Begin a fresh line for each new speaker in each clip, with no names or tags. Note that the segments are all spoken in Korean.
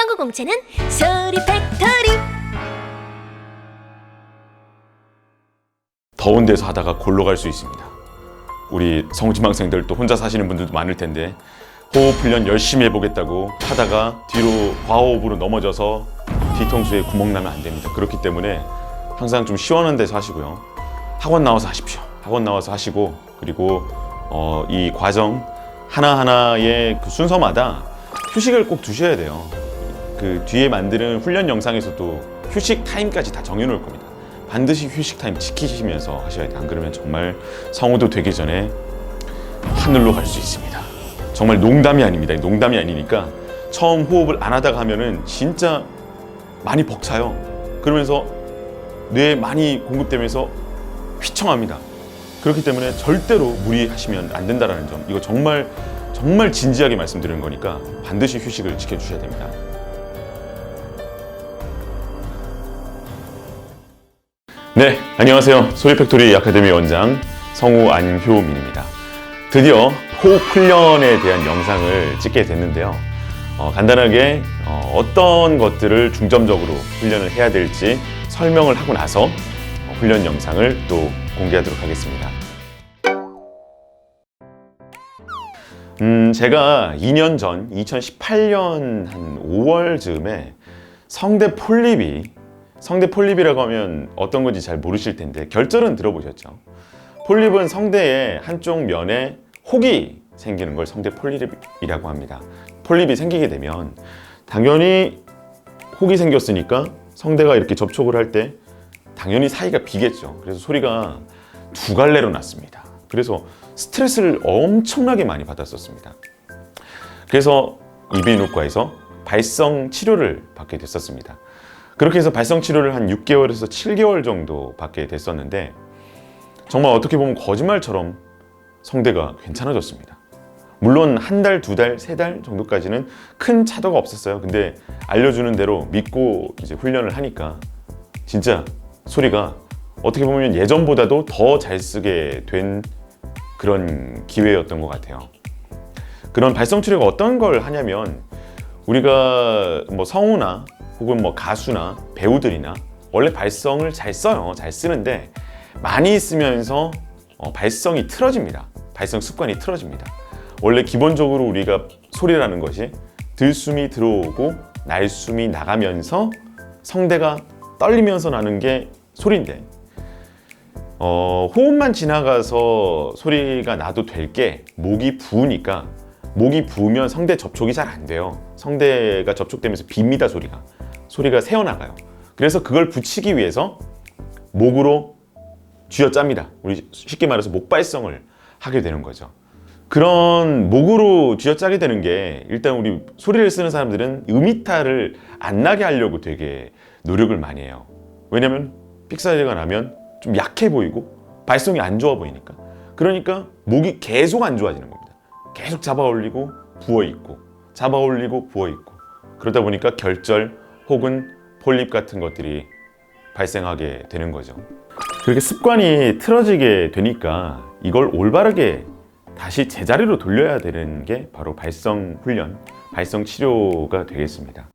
성우 공채는 소리 팩토리.
더운 데서 하다가 골로 갈 수 있습니다. 우리 성우지망생들 또 혼자 사시는 분들도 많을 텐데 호흡 훈련 열심히 해보겠다고 하다가 뒤로 과호흡으로 넘어져서 뒤통수에 구멍 나면 안 됩니다. 그렇기 때문에 항상 좀 시원한 데서 하시고요. 학원 나와서 하십시오. 학원 나와서 하시고, 그리고 이 과정 하나하나의 그 순서마다 휴식을 꼭 두셔야 돼요. 그 뒤에 만드는 훈련 영상에서도 휴식 타임까지 다 정해놓을 겁니다. 반드시 휴식 타임 지키시면서 하셔야 돼요. 안 그러면 정말 성우도 되기 전에 하늘로 갈 수 있습니다. 정말 농담이 아닙니다. 농담이 아니니까 처음 호흡을 안 하다가 하면은 진짜 많이 벅차요. 그러면서 뇌에 많이 공급되면서 휘청합니다. 그렇기 때문에 절대로 무리하시면 안 된다는 점, 이거 정말 진지하게 말씀드리는 거니까 반드시 휴식을 지켜주셔야 됩니다. 네, 안녕하세요. 소리팩토리 아카데미 원장 성우 안효민입니다. 드디어 호흡 훈련에 대한 영상을 찍게 됐는데요. 간단하게 어떤 것들을 중점적으로 훈련을 해야 될지 설명을 하고 나서 훈련 영상을 또 공개하도록 하겠습니다. 제가 2년 전 2018년 한 5월 즈음에 성대 폴립이라고 하면 어떤 건지 잘 모르실 텐데 결절은 들어보셨죠? 폴립은 성대의 한쪽 면에 혹이 생기는 걸 성대 폴립이라고 합니다. 폴립이 생기게 되면 당연히 혹이 생겼으니까 성대가 이렇게 접촉을 할 때 당연히 사이가 비겠죠. 그래서 소리가 두 갈래로 났습니다. 그래서 스트레스를 엄청나게 많이 받았었습니다. 그래서 이비인후과에서 발성 치료를 받게 됐었습니다. 그렇게 해서 발성 치료를 한 6개월에서 7개월 정도 받게 됐었는데 정말 어떻게 보면 거짓말처럼 성대가 괜찮아졌습니다. 물론 한 달, 두 달, 세 달 정도까지는 큰 차도가 없었어요. 근데 알려주는 대로 믿고 이제 훈련을 하니까 진짜 소리가 어떻게 보면 예전보다도 더 잘 쓰게 된 그런 기회였던 것 같아요. 그런 발성 치료가 어떤 걸 하냐면 우리가 뭐 성우나 혹은 뭐 가수나 배우들이나 원래 발성을 잘 써요. 잘 쓰는데 많이 쓰면서 발성이 틀어집니다. 발성 습관이 틀어집니다. 원래 기본적으로 우리가 소리라는 것이 들숨이 들어오고 날숨이 나가면서 성대가 떨리면서 나는 게 소리인데 호흡만 지나가서 소리가 나도 될 게 목이 부으니까, 목이 부으면 성대 접촉이 잘 안 돼요. 성대가 접촉되면서 빕니다. 소리가 새어나가요. 그래서 그걸 붙이기 위해서 목으로 쥐어짭니다. 우리 쉽게 말해서 목발성을 하게 되는 거죠. 그런 목으로 쥐어짜게 되는 게 일단 우리 소리를 쓰는 사람들은 음이탈을 안 나게 하려고 되게 노력을 많이 해요. 왜냐면 삑사리가 나면 좀 약해 보이고 발성이 안 좋아 보이니까. 그러니까 목이 계속 안 좋아지는 겁니다. 계속 잡아 올리고 부어 있고 잡아 올리고 부어 있고, 그러다 보니까 결절 혹은 폴립 같은 것들이 발생하게 되는 거죠. 그렇게 습관이 틀어지게 되니까 이걸 올바르게 다시 제자리로 돌려야 되는 게 바로 발성 훈련, 발성 치료가 되겠습니다.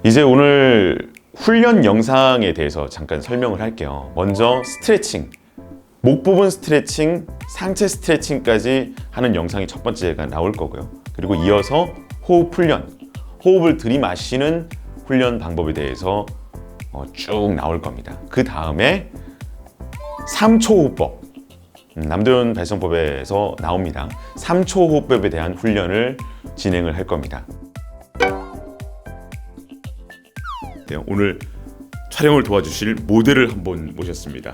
이제 오늘 훈련 영상에 대해서 잠깐 설명을 할게요. 먼저 스트레칭, 목 부분 스트레칭, 상체 스트레칭까지 하는 영상이 첫 번째가 나올 거고요. 그리고 이어서 호흡 훈련, 호흡을 들이마시는 훈련 방법에 대해서 쭉 나올 겁니다. 그 다음에 3초 호흡법, 남도현 발성법에서 나옵니다. 3초 호흡법에 대한 훈련을 진행을 할 겁니다. 네, 오늘 촬영을 도와주실 모델을 한번 모셨습니다.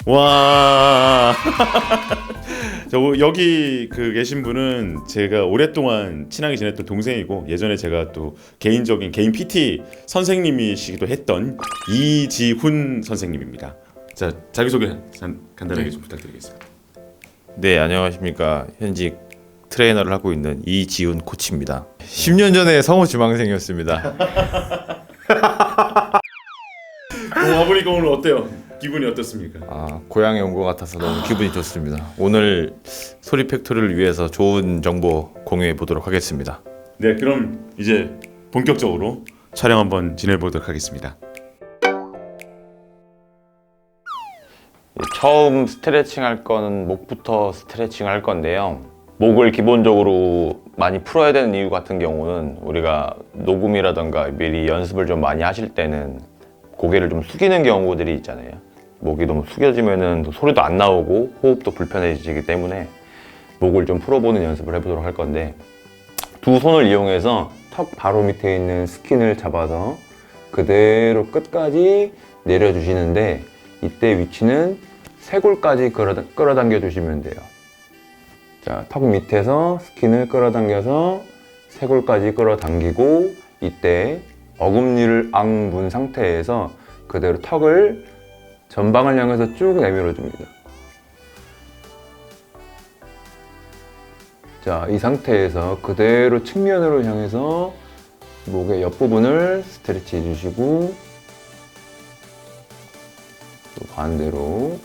와, 여기 계신 분은 제가 오랫동안 친하게 지냈던 동생이고, 예전에 제가 또 개인 PT 선생님이시기도 했던 이지훈 선생님입니다. 자, 자기소개 간단하게 좀 부탁드리겠습니다.
네, 안녕하십니까. 현직 트레이너를 하고 있는 이지훈 코치입니다. 10년 전에 성우 지망생이었습니다.
와보니까 오늘 어때요? 기분이 어떻습니까?
고향에 온 것 같아서 너무 기분이 좋습니다. 오늘 소리 팩토리를 위해서 좋은 정보 공유해 보도록 하겠습니다.
네, 그럼 이제 본격적으로 촬영 한번 진행해보도록 하겠습니다.
처음 스트레칭 할 거는 목부터 스트레칭 할 건데요. 목을 기본적으로 많이 풀어야 되는 이유 같은 경우는 우리가 녹음이라던가 미리 연습을 좀 많이 하실 때는 고개를 좀 숙이는 경우들이 있잖아요. 목이 너무 숙여지면은 소리도 안 나오고 호흡도 불편해지기 때문에 목을 좀 풀어보는 연습을 해보도록 할 건데, 두 손을 이용해서 턱 바로 밑에 있는 스킨을 잡아서 그대로 끝까지 내려주시는데, 이때 위치는 쇄골까지 끌어당겨 주시면 돼요. 자, 턱 밑에서 스킨을 끌어당겨서 쇄골까지 끌어당기고, 이때 어금니를 앙문 상태에서 그대로 턱을 전방을 향해서 쭉 내밀어 줍니다. 자, 이 상태에서 그대로 측면으로 향해서 목의 옆부분을 스트레치 해주시고, 또 반대로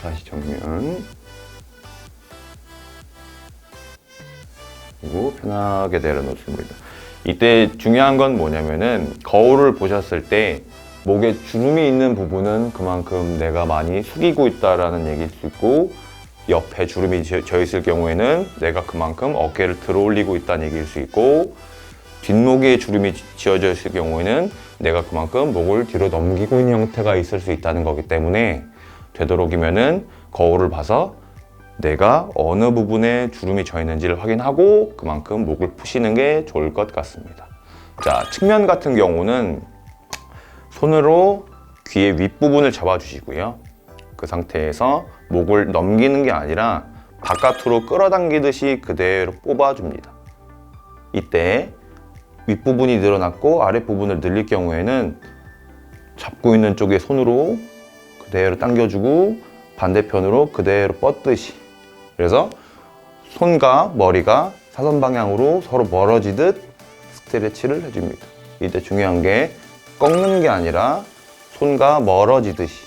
다시 정면, 그리고 편하게 내려놓습니다. 이때 중요한 건 뭐냐면은, 거울을 보셨을 때 목에 주름이 있는 부분은 그만큼 내가 많이 숙이고 있다라는 얘기일 수 있고, 옆에 주름이 져 있을 경우에는 내가 그만큼 어깨를 들어 올리고 있다는 얘기일 수 있고, 뒷목에 주름이 지어져 있을 경우에는 내가 그만큼 목을 뒤로 넘기고 있는 형태가 있을 수 있다는 거기 때문에, 되도록이면은 거울을 봐서 내가 어느 부분에 주름이 져 있는지를 확인하고 그만큼 목을 푸시는 게 좋을 것 같습니다. 자, 측면 같은 경우는 손으로 귀의 윗부분을 잡아주시고요. 그 상태에서 목을 넘기는 게 아니라 바깥으로 끌어당기듯이 그대로 뽑아줍니다. 이때 윗부분이 늘어났고 아랫부분을 늘릴 경우에는 잡고 있는 쪽에 손으로 그대로 당겨주고 반대편으로 그대로 뻗듯이, 그래서 손과 머리가 사선 방향으로 서로 멀어지듯 스트레치를 해줍니다. 이때 중요한 게 꺾는 게 아니라 손과 멀어지듯이.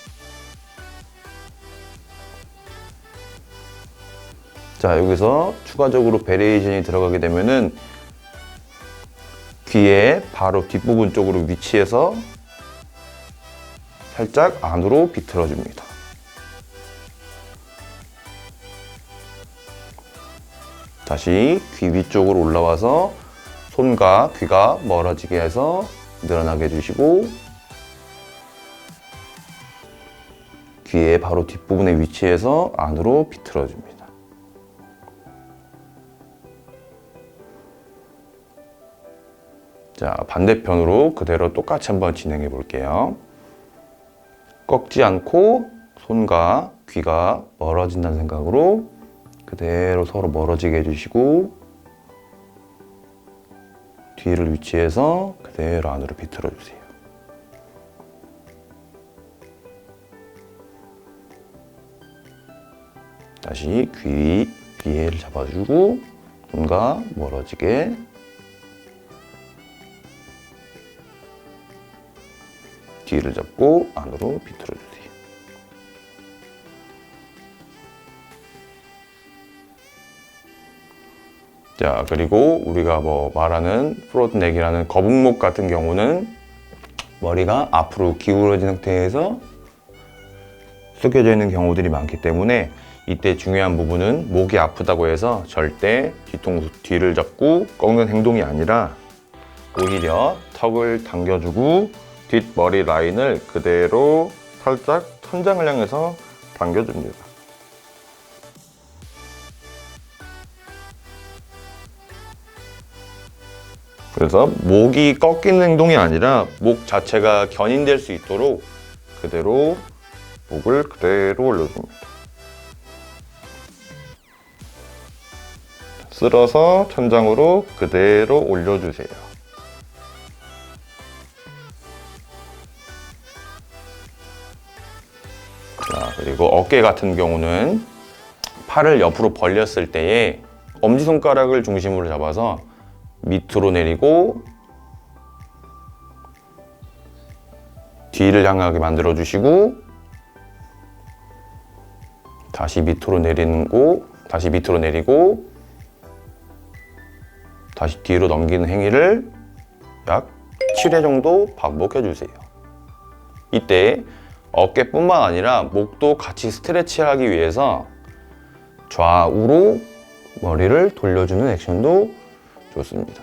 자, 여기서 추가적으로 베리에이션이 들어가게 되면은 귀의 바로 뒷부분 쪽으로 위치해서 살짝 안으로 비틀어 줍니다. 다시 귀 위쪽으로 올라와서 손과 귀가 멀어지게 해서 늘어나게 해주시고, 귀의 바로 뒷부분에 위치해서 안으로 비틀어 줍니다. 자, 반대편으로 그대로 똑같이 한번 진행해 볼게요. 꺾지 않고 손과 귀가 멀어진다는 생각으로 그대로 서로 멀어지게 해주시고, 뒤를 위치해서 그대로 안으로 비틀어 주세요. 다시 귀를 잡아주고 손과 멀어지게, 뒤를 잡고 안으로 비틀어 주세요. 자, 그리고 우리가 말하는 프론트 넥이라는 거북목 같은 경우는 머리가 앞으로 기울어진 상태에서 숙여져 있는 경우들이 많기 때문에, 이때 중요한 부분은 목이 아프다고 해서 절대 뒤통수 뒤를 잡고 꺾는 행동이 아니라 오히려 턱을 당겨주고 뒷머리 라인을 그대로 살짝 천장을 향해서 당겨줍니다. 그래서 목이 꺾이는 행동이 아니라 목 자체가 견인될 수 있도록 그대로 목을 그대로 올려줍니다. 쓸어서 천장으로 그대로 올려주세요. 자, 그리고 어깨 같은 경우는 팔을 옆으로 벌렸을 때에 엄지손가락을 중심으로 잡아서 밑으로 내리고 뒤를 향하게 만들어 주시고, 다시 밑으로 내리고 다시 밑으로 내리고 다시 뒤로 넘기는 행위를 약 7회 정도 반복해 주세요. 이때 어깨뿐만 아니라 목도 같이 스트레치하기 위해서 좌우로 머리를 돌려주는 액션도 좋습니다.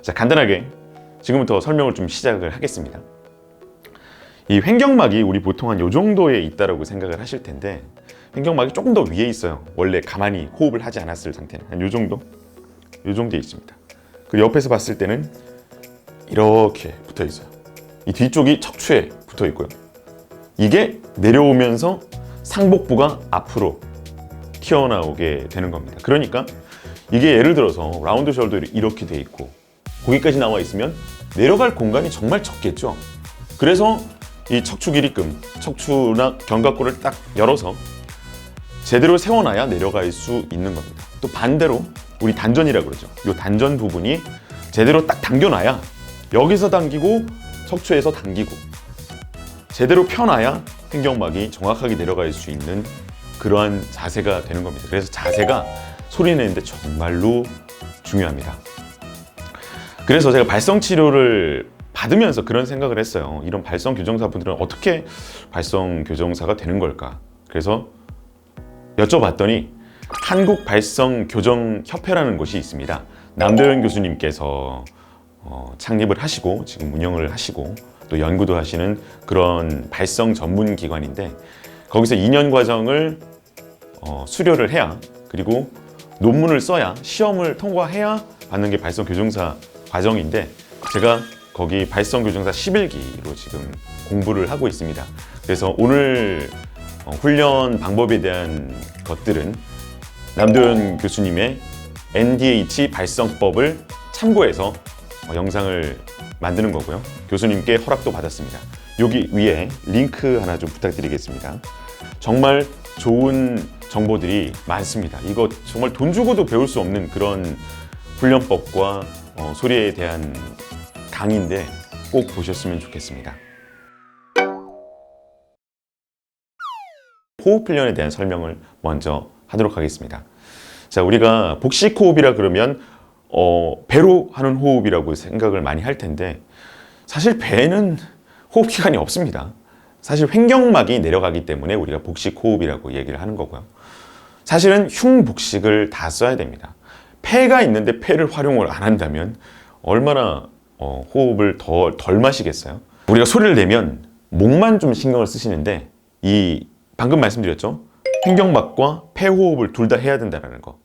자, 간단하게 지금부터 설명을 좀 시작을 하겠습니다. 이 횡격막이 우리 보통 한 요 정도에 있다라고 생각을 하실 텐데, 횡격막이 조금 더 위에 있어요. 원래 가만히 호흡을 하지 않았을 상태는 한 요 정도? 요 정도에 있습니다. 그 옆에서 봤을 때는 이렇게 붙어 있어요. 이 뒤쪽이 척추에 붙어 있고요. 이게 내려오면서 상복부가 앞으로 튀어나오게 되는 겁니다. 그러니까 이게 예를 들어서 라운드 숄더를 이렇게 돼 있고 거기까지 나와 있으면 내려갈 공간이 정말 적겠죠. 그래서 이 척추 길이끔, 척추나 견갑골을 딱 열어서 제대로 세워놔야 내려갈 수 있는 겁니다. 또 반대로 우리 단전이라고 그러죠. 이 단전 부분이 제대로 딱 당겨놔야 여기서 당기고 척추에서 당기고 제대로 펴놔야 횡격막이 정확하게 내려갈 수 있는 그러한 자세가 되는 겁니다. 그래서 자세가 소리 내는데 정말로 중요합니다. 그래서 제가 발성 치료를 받으면서 그런 생각을 했어요. 이런 발성 교정사 분들은 어떻게 발성 교정사가 되는 걸까? 그래서 여쭤봤더니 한국 발성 교정 협회라는 곳이 있습니다. 남도현 교수님께서 창립을 하시고 지금 운영을 하시고 또 연구도 하시는 그런 발성 전문 기관인데, 거기서 2년 과정을 수료를 해야, 그리고 논문을 써야, 시험을 통과해야 받는 게 발성 교정사 과정인데, 제가 거기 발성 교정사 11기로 지금 공부를 하고 있습니다. 그래서 오늘 훈련 방법에 대한 것들은 남도현 교수님의 NDH 발성법을 참고해서 영상을 만드는 거고요. 교수님께 허락도 받았습니다. 여기 위에 링크 하나 좀 부탁드리겠습니다. 정말 좋은 정보들이 많습니다. 이거 정말 돈 주고도 배울 수 없는 그런 훈련법과 소리에 대한 강의인데 꼭 보셨으면 좋겠습니다. 호흡 훈련에 대한 설명을 먼저 하도록 하겠습니다. 자, 우리가 복식 호흡이라 그러면 배로 하는 호흡이라고 생각을 많이 할 텐데, 사실 배는 호흡 기관이 없습니다. 사실 횡격막이 내려가기 때문에 우리가 복식 호흡이라고 얘기를 하는 거고요. 사실은 흉복식을 다 써야 됩니다. 폐가 있는데 폐를 활용을 안 한다면 얼마나 호흡을 덜 마시겠어요? 우리가 소리를 내면 목만 좀 신경을 쓰시는데, 이 방금 말씀드렸죠? 횡격막과 폐호흡을 둘 다 해야 된다는 거.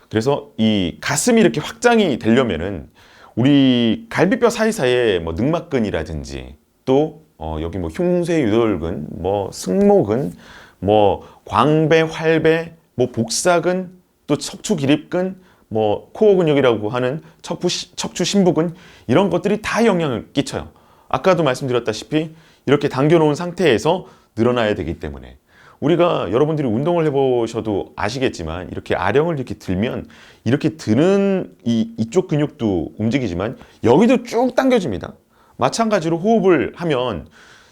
그래서 이 가슴이 이렇게 확장이 되려면은 우리 갈비뼈 사이사이에 뭐 늑막근이라든지 또 여기 뭐 흉쇄유돌근, 뭐 승모근, 뭐 광배, 활배, 뭐 복사근, 또 척추 기립근, 뭐 코어 근육이라고 하는 척추 심부근, 이런 것들이 다 영향을 끼쳐요. 아까도 말씀드렸다시피 이렇게 당겨놓은 상태에서 늘어나야 되기 때문에, 우리가 여러분들이 운동을 해보셔도 아시겠지만 이렇게 아령을 이렇게 들면 이렇게 드는 이쪽 근육도 움직이지만 여기도 쭉 당겨집니다. 마찬가지로 호흡을 하면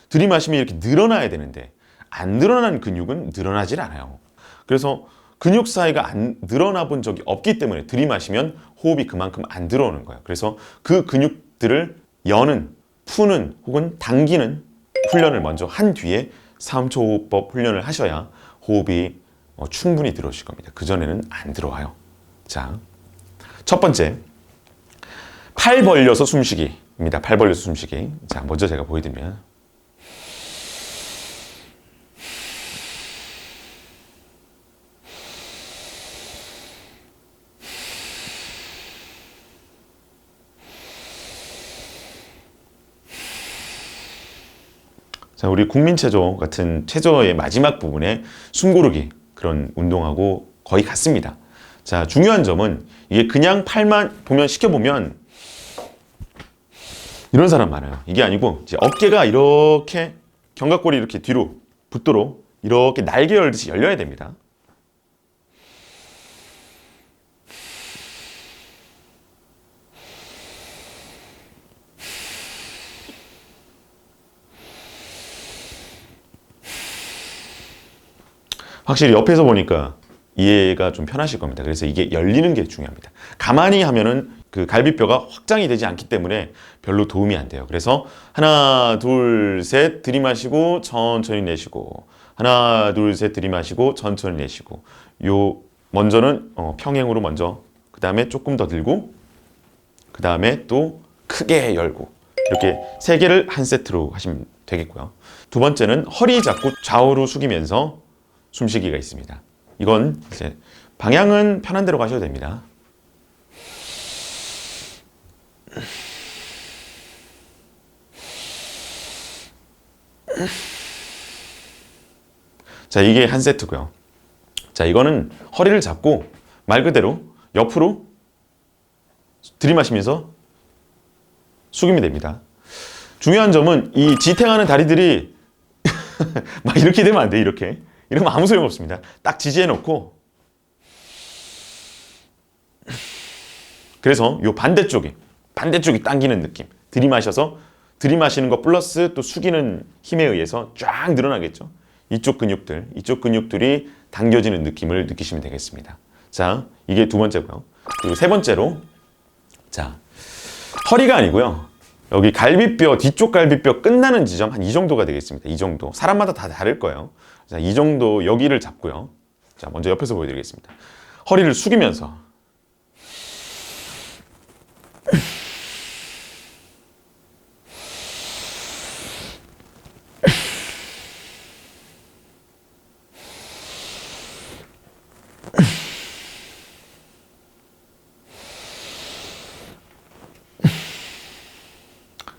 들이마시면 이렇게 늘어나야 되는데 안 늘어난 근육은 늘어나질 않아요. 그래서 근육 사이가 안 늘어나 본 적이 없기 때문에 들이마시면 호흡이 그만큼 안 들어오는 거예요. 그래서 그 근육들을 여는, 푸는 혹은 당기는 훈련을 먼저 한 뒤에 3초 호흡법 훈련을 하셔야 호흡이 충분히 들어오실 겁니다. 그전에는 안 들어와요. 자, 첫 번째, 팔 벌려서 숨쉬기입니다. 팔 벌려서 숨쉬기. 자, 먼저 제가 보여드리면, 자, 우리 국민체조 같은 체조의 마지막 부분에 숨 고르기, 그런 운동하고 거의 같습니다. 자, 중요한 점은 이게 그냥 팔만 보면 시켜보면 이런 사람 많아요. 이게 아니고 이제 어깨가 이렇게 견갑골이 이렇게 뒤로 붙도록 이렇게 날개 열듯이 열려야 됩니다. 확실히 옆에서 보니까 이해가 좀 편하실 겁니다. 그래서 이게 열리는 게 중요합니다. 가만히 하면은 그 갈비뼈가 확장이 되지 않기 때문에 별로 도움이 안 돼요. 그래서 하나, 둘, 셋 들이마시고 천천히 내쉬고, 하나, 둘, 셋 들이마시고 천천히 내쉬고. 요 먼저는 평행으로 먼저, 그 다음에 조금 더 들고, 그 다음에 또 크게 열고, 이렇게 세 개를 한 세트로 하시면 되겠고요. 두 번째는 허리 잡고 좌우로 숙이면서 숨쉬기가 있습니다. 이건 이제 방향은 편한 대로 가셔도 됩니다. 자, 이게 한 세트고요. 자, 이거는 허리를 잡고 말 그대로 옆으로 들이마시면서 숙이면 됩니다. 중요한 점은 이 지탱하는 다리들이 막 이렇게 되면 안 돼. 이렇게. 이러면 아무 소용 없습니다. 딱 지지해 놓고, 그래서 요 반대쪽이 당기는 느낌. 들이마시는 거 플러스 또 숙이는 힘에 의해서 쫙 늘어나겠죠. 이쪽 근육들이 당겨지는 느낌을 느끼시면 되겠습니다. 자, 이게 두 번째고요. 그리고 세 번째로, 자, 허리가 아니고요. 여기 갈비뼈, 뒤쪽 갈비뼈 끝나는 지점 한 이 정도가 되겠습니다. 이 정도. 사람마다 다 다를 거예요. 자, 이 정도 여기를 잡고요. 자, 먼저 옆에서 보여드리겠습니다. 허리를 숙이면서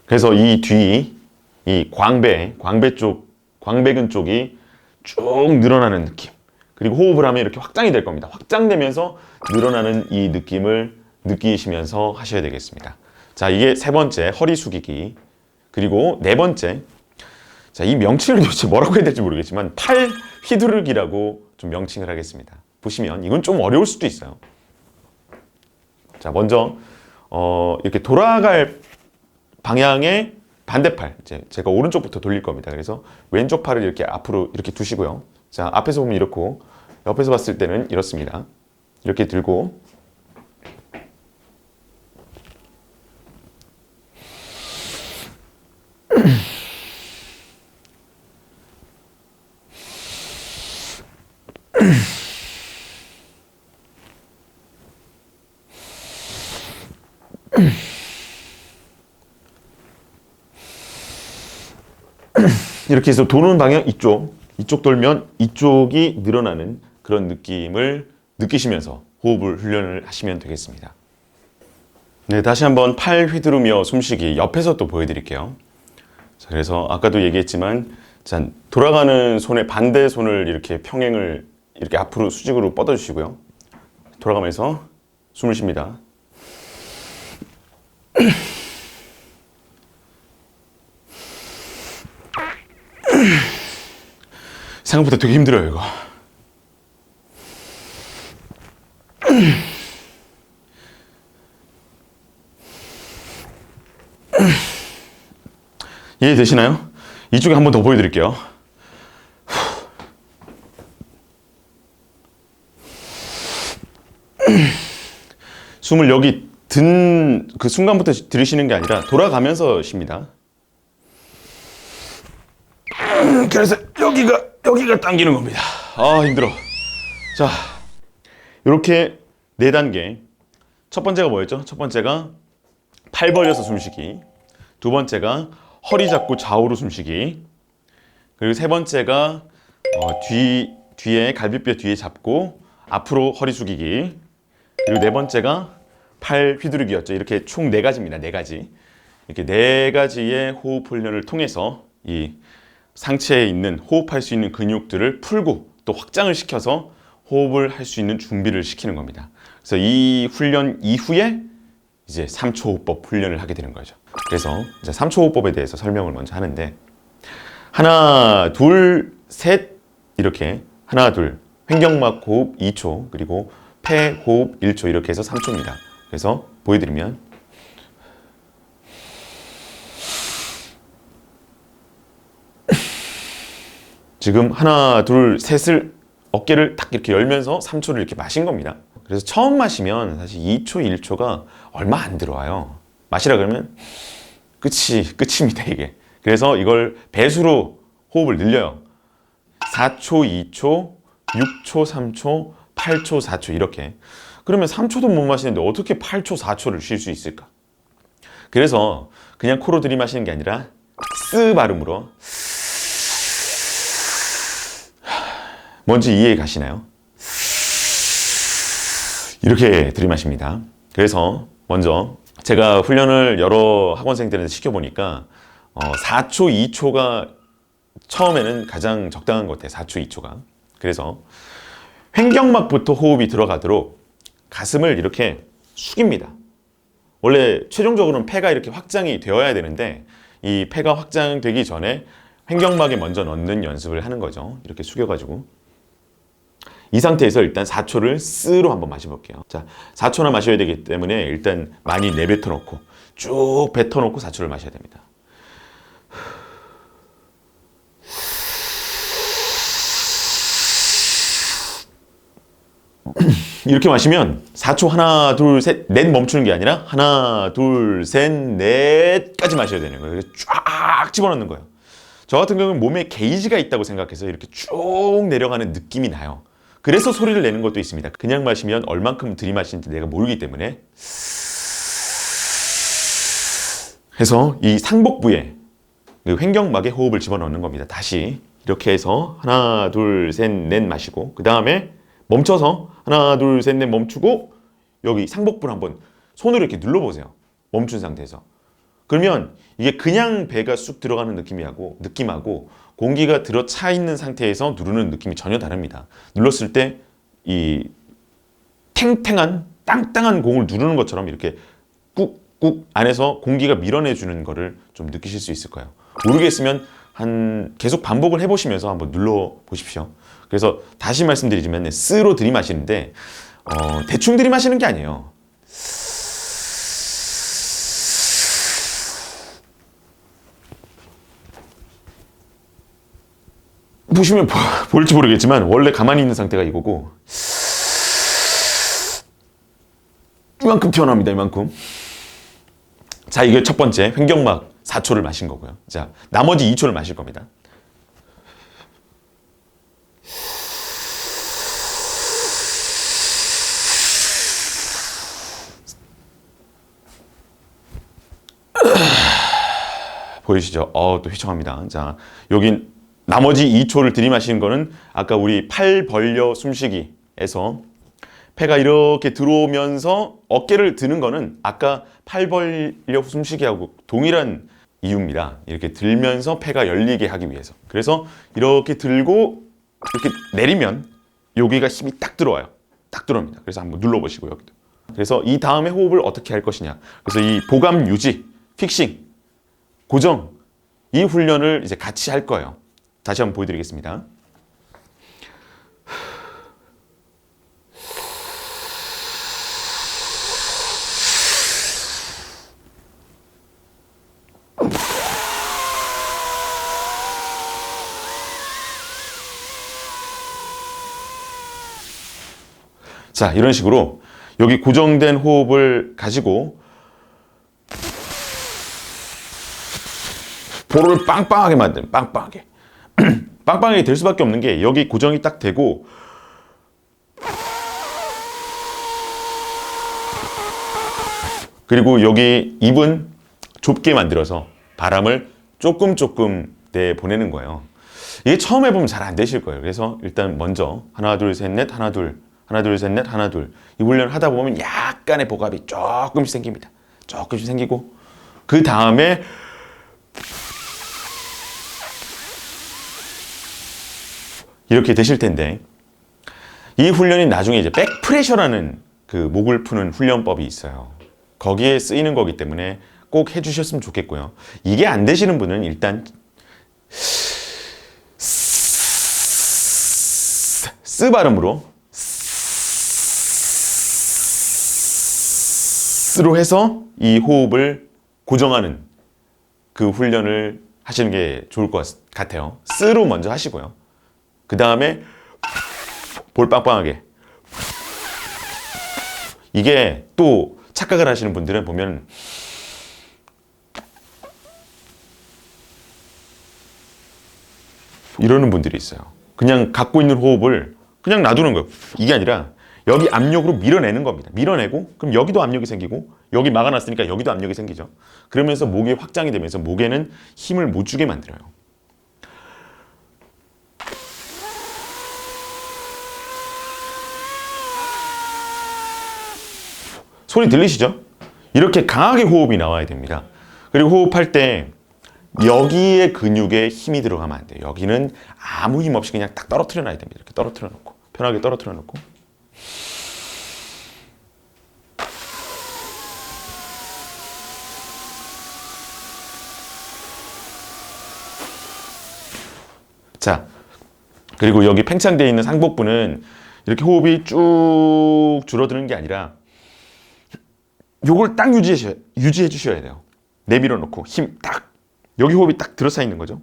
그래서 이 광배근 쪽이 쭉 늘어나는 느낌. 그리고 호흡을 하면 이렇게 확장이 될 겁니다. 확장되면서 늘어나는 이 느낌을 느끼시면서 하셔야 되겠습니다. 자, 이게 세 번째 허리 숙이기. 그리고 네 번째, 자, 이 명칭을 도대체 뭐라고 해야 될지 모르겠지만 팔 휘두르기라고 좀 명칭을 하겠습니다. 보시면 이건 좀 어려울 수도 있어요. 자, 먼저 이렇게 돌아갈 방향의 반대팔, 이제 제가 오른쪽부터 돌릴 겁니다. 그래서 왼쪽 팔을 이렇게 앞으로 이렇게 두시고요. 자, 앞에서 보면 이렇고, 옆에서 봤을 때는 이렇습니다. 이렇게 들고, 이렇게 해서 도는 방향 이쪽 돌면 이쪽이 늘어나는 그런 느낌을 느끼시면서 호흡을 훈련을 하시면 되겠습니다. 네, 다시 한번 팔 휘두르며 숨쉬기 옆에서 또 보여드릴게요. 자, 그래서 아까도 얘기했지만, 자, 돌아가는 손의 반대 손을 이렇게 평행을 이렇게 앞으로 수직으로 뻗어주시고요. 돌아가면서 숨을 쉽니다. 생각보다 되게 힘들어요, 이거. 이해되시나요? 이쪽에 한 번 더 보여드릴게요. 숨을 여기 든 그 순간부터 들이쉬는 게 아니라 돌아가면서 쉽니다. 그래서 여기가 당기는 겁니다. 아, 힘들어. 자, 이렇게 4단계. 첫 번째가 뭐였죠? 첫 번째가 팔 벌려서 숨쉬기. 두 번째가 허리 잡고 좌우로 숨쉬기. 그리고 세 번째가 뒤에 갈비뼈 뒤에 잡고 앞으로 허리 숙이기. 그리고 네 번째가 팔 휘두르기였죠. 이렇게 총 4가지입니다. 4가지. 이렇게 4가지의 호흡 훈련을 통해서 이 상체에 있는 호흡할 수 있는 근육들을 풀고 또 확장을 시켜서 호흡을 할 수 있는 준비를 시키는 겁니다. 그래서 이 훈련 이후에 이제 3초 호흡법 훈련을 하게 되는 거죠. 그래서 이제 3초 호흡법에 대해서 설명을 먼저 하는데, 하나, 둘, 셋 이렇게 하나, 둘, 횡격막 호흡 2초, 그리고 폐 호흡 1초 이렇게 해서 3초입니다. 그래서 보여드리면 지금 하나, 둘, 셋을 어깨를 딱 이렇게 열면서 3초를 이렇게 마신 겁니다. 그래서 처음 마시면 사실 2초, 1초가 얼마 안 들어와요. 마시라 그러면 끝입니다, 이게. 그래서 이걸 배수로 호흡을 늘려요. 4초, 2초, 6초, 3초, 8초, 4초 이렇게. 그러면 3초도 못 마시는데 어떻게 8초, 4초를 쉴 수 있을까? 그래서 그냥 코로 들이마시는 게 아니라 쓰 발음으로, 뭔지 이해 가시나요? 이렇게 들이마십니다. 그래서 먼저 제가 훈련을 여러 학원생들한테 시켜보니까 4초, 2초가 처음에는 가장 적당한 것 같아요. 4초, 2초가. 그래서 횡격막부터 호흡이 들어가도록 가슴을 이렇게 숙입니다. 원래 최종적으로는 폐가 이렇게 확장이 되어야 되는데 이 폐가 확장되기 전에 횡격막에 먼저 넣는 연습을 하는 거죠. 이렇게 숙여가지고. 이 상태에서 일단 4초를 쓰로 한번 마셔볼게요. 자, 4초나 마셔야 되기 때문에 일단 많이 내뱉어 놓고 쭉 뱉어 놓고 4초를 마셔야 됩니다. 이렇게 마시면 4초 하나, 둘, 셋, 넷 멈추는 게 아니라 하나, 둘, 셋, 넷까지 마셔야 되는 거예요. 그래서 쫙 집어넣는 거예요. 저 같은 경우는 몸에 게이지가 있다고 생각해서 이렇게 쭉 내려가는 느낌이 나요. 그래서 소리를 내는 것도 있습니다. 그냥 마시면 얼만큼 들이마시는지 내가 모르기 때문에. 해서 이 상복부에 횡격막에 호흡을 집어넣는 겁니다. 다시 이렇게 해서 하나, 둘, 셋, 넷 마시고 그 다음에 멈춰서 하나, 둘, 셋, 넷 멈추고 여기 상복부를 한번 손으로 이렇게 눌러보세요. 멈춘 상태에서. 그러면 이게 그냥 배가 쑥 들어가는 느낌하고 공기가 들어차 있는 상태에서 누르는 느낌이 전혀 다릅니다. 눌렀을 때 이 탱탱한 땅땅한 공을 누르는 것처럼 이렇게 꾹꾹 안에서 공기가 밀어내주는 거를 좀 느끼실 수 있을 거예요. 모르겠으면 계속 반복을 해보시면서 한번 눌러보십시오. 그래서 다시 말씀드리자면 쓰로 들이마시는데 대충 들이마시는 게 아니에요. 보시면 볼지 모르겠지만 원래 가만히 있는 상태가 이거고 이만큼 튀어나옵니다. 이만큼. 자, 이게 첫 번째 횡격막 4초를 마신 거고요. 자, 나머지 2초를 마실 겁니다. 보이시죠? 또 휘청합니다. 자, 여긴 나머지 2초를 들이마시는 거는 아까 우리 팔 벌려 숨쉬기에서 폐가 이렇게 들어오면서 어깨를 드는 거는 아까 팔 벌려 숨쉬기하고 동일한 이유입니다. 이렇게 들면서 폐가 열리게 하기 위해서. 그래서 이렇게 들고 이렇게 내리면 여기가 힘이 딱 들어와요. 딱 들어옵니다. 그래서 한번 눌러보시고요. 여기도. 그래서 이 다음에 호흡을 어떻게 할 것이냐. 그래서 이 보감 유지, 픽싱, 고정 이 훈련을 이제 같이 할 거예요. 다시 한번 보여드리겠습니다. 자, 이런 식으로 여기 고정된 호흡을 가지고 볼을 빵빵하게 만드는, 빵빵하게. 빵빵하게 될 수밖에 없는 게 여기 고정이 딱 되고 그리고 여기 입은 좁게 만들어서 바람을 조금 내보내는 거예요. 이게 처음 해보면 잘 안 되실 거예요. 그래서 일단 먼저 하나, 둘, 셋, 넷, 하나, 둘, 하나, 둘, 셋, 넷, 하나, 둘 이 훈련을 하다 보면 약간의 복압이 조금씩 생깁니다. 조금씩 생기고 그 다음에 이렇게 되실 텐데 이 훈련이 나중에 이제 백프레셔라는 그 목을 푸는 훈련법이 있어요. 거기에 쓰이는 거기 때문에 꼭 해주셨으면 좋겠고요. 이게 안 되시는 분은 일단 쓰 발음으로 쓰로 해서 이 호흡을 고정하는 그 훈련을 하시는 게 좋을 것 같아요. 쓰로 먼저 하시고요. 그 다음에 볼 빵빵하게. 이게 또 착각을 하시는 분들은 보면 이러는 분들이 있어요. 그냥 갖고 있는 호흡을 그냥 놔두는 거예요. 이게 아니라 여기 압력으로 밀어내는 겁니다. 밀어내고 그럼 여기도 압력이 생기고 여기 막아놨으니까 여기도 압력이 생기죠. 그러면서 목이 확장이 되면서 목에는 힘을 못 주게 만들어요. 소리 들리시죠? 이렇게 강하게 호흡이 나와야 됩니다. 그리고 호흡할 때 여기에 근육에 힘이 들어가면 안 돼요. 여기는 아무 힘 없이 그냥 딱 떨어뜨려 놔야 됩니다. 이렇게 떨어뜨려 놓고 편하게 떨어뜨려 놓고 자, 그리고 여기 팽창되어 있는 상복부는 이렇게 호흡이 쭉 줄어드는 게 아니라 요걸 딱 유지해 주셔야 돼요. 내밀어 놓고 힘 딱 여기 호흡이 딱 들어차 있는 거죠.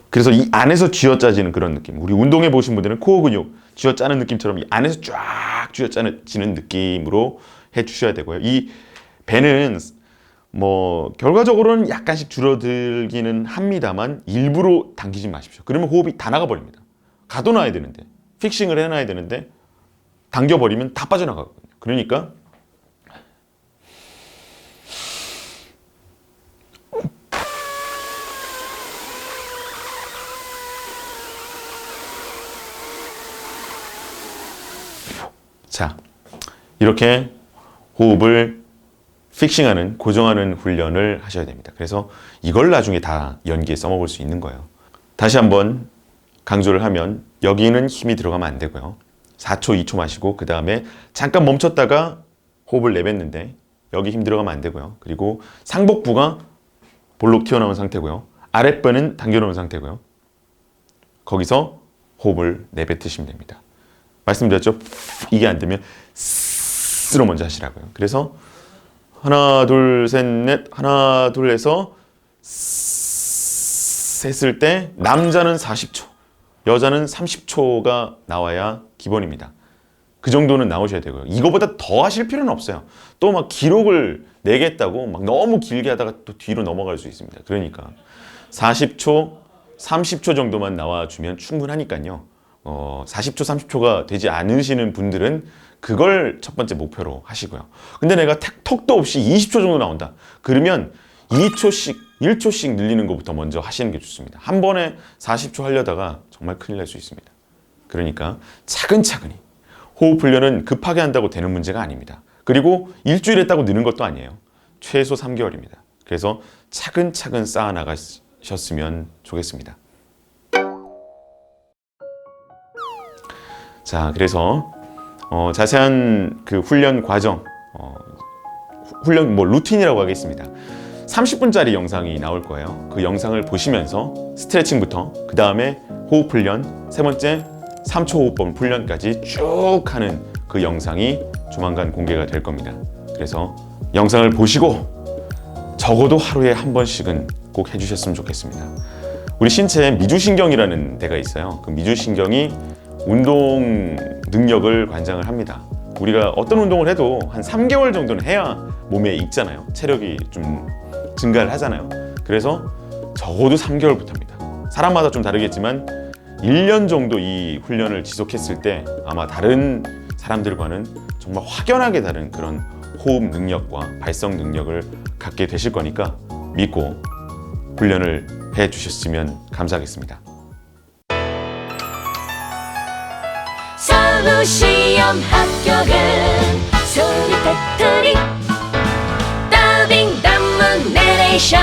그래서 이 안에서 쥐어짜지는 그런 느낌. 우리 운동해 보신 분들은 코어 근육 쥐어짜는 느낌처럼 이 안에서 쫙 쥐어짜지는 느낌으로 해 주셔야 되고요. 이 배는 뭐 결과적으로는 약간씩 줄어들기는 합니다만 일부러 당기지 마십시오. 그러면 호흡이 다 나가버립니다. 가둬놔야 되는데 픽싱을 해놔야 되는데 당겨버리면 다 빠져나가거든요. 그러니까 자, 이렇게 호흡을 픽싱하는, 고정하는 훈련을 하셔야 됩니다. 그래서 이걸 나중에 다 연기에 써먹을 수 있는 거예요. 다시 한번 강조를 하면 여기는 힘이 들어가면 안 되고요. 4초, 2초 마시고 그 다음에 잠깐 멈췄다가 호흡을 내뱉는데 여기 힘 들어가면 안 되고요. 그리고 상복부가 볼록 튀어나온 상태고요. 아랫배는 당겨놓은 상태고요. 거기서 호흡을 내뱉으시면 됩니다. 말씀드렸죠? 이게 안 되면 스로 먼저 하시라고요. 그래서 하나, 둘, 셋, 넷, 하나, 둘 해서 했을 때 남자는 40초, 여자는 30초가 나와야 기본입니다. 그 정도는 나오셔야 되고요. 이거보다 더 하실 필요는 없어요. 또 막 기록을 내겠다고 막 너무 길게 하다가 또 뒤로 넘어갈 수 있습니다. 그러니까 40초, 30초 정도만 나와주면 충분하니까요. 40초, 30초가 되지 않으시는 분들은 그걸 첫 번째 목표로 하시고요. 근데 내가 턱도 없이 20초 정도 나온다. 그러면 2초씩, 1초씩 늘리는 것부터 먼저 하시는 게 좋습니다. 한 번에 40초 하려다가 정말 큰일 날 수 있습니다. 그러니까 차근차근히. 호흡 훈련은 급하게 한다고 되는 문제가 아닙니다. 그리고 일주일 했다고 느는 것도 아니에요. 최소 3개월입니다. 그래서 차근차근 쌓아 나가셨으면 좋겠습니다. 자, 그래서 자세한 그 훈련 과정, 훈련 루틴이라고 하겠습니다. 30분짜리 영상이 나올 거예요. 그 영상을 보시면서 스트레칭부터 그 다음에 호흡 훈련, 세 번째 3초 호흡법 훈련까지 쭉 하는 그 영상이 조만간 공개가 될 겁니다. 그래서 영상을 보시고 적어도 하루에 한 번씩은 꼭 해주셨으면 좋겠습니다. 우리 신체에 미주신경이라는 데가 있어요. 그 미주신경이 운동 능력을 관장을 합니다. 우리가 어떤 운동을 해도 한 3개월 정도는 해야 몸에 익잖아요. 체력이 좀 증가를 하잖아요. 그래서 적어도 3개월부터입니다. 사람마다 좀 다르겠지만 1년 정도 이 훈련을 지속했을 때 아마 다른 사람들과는 정말 확연하게 다른 그런 호흡 능력과 발성 능력을 갖게 되실 거니까 믿고 훈련을 해 주셨으면 감사하겠습니다.
서울 시험 합격은 소리 팩토리 더빙 단문 내레이션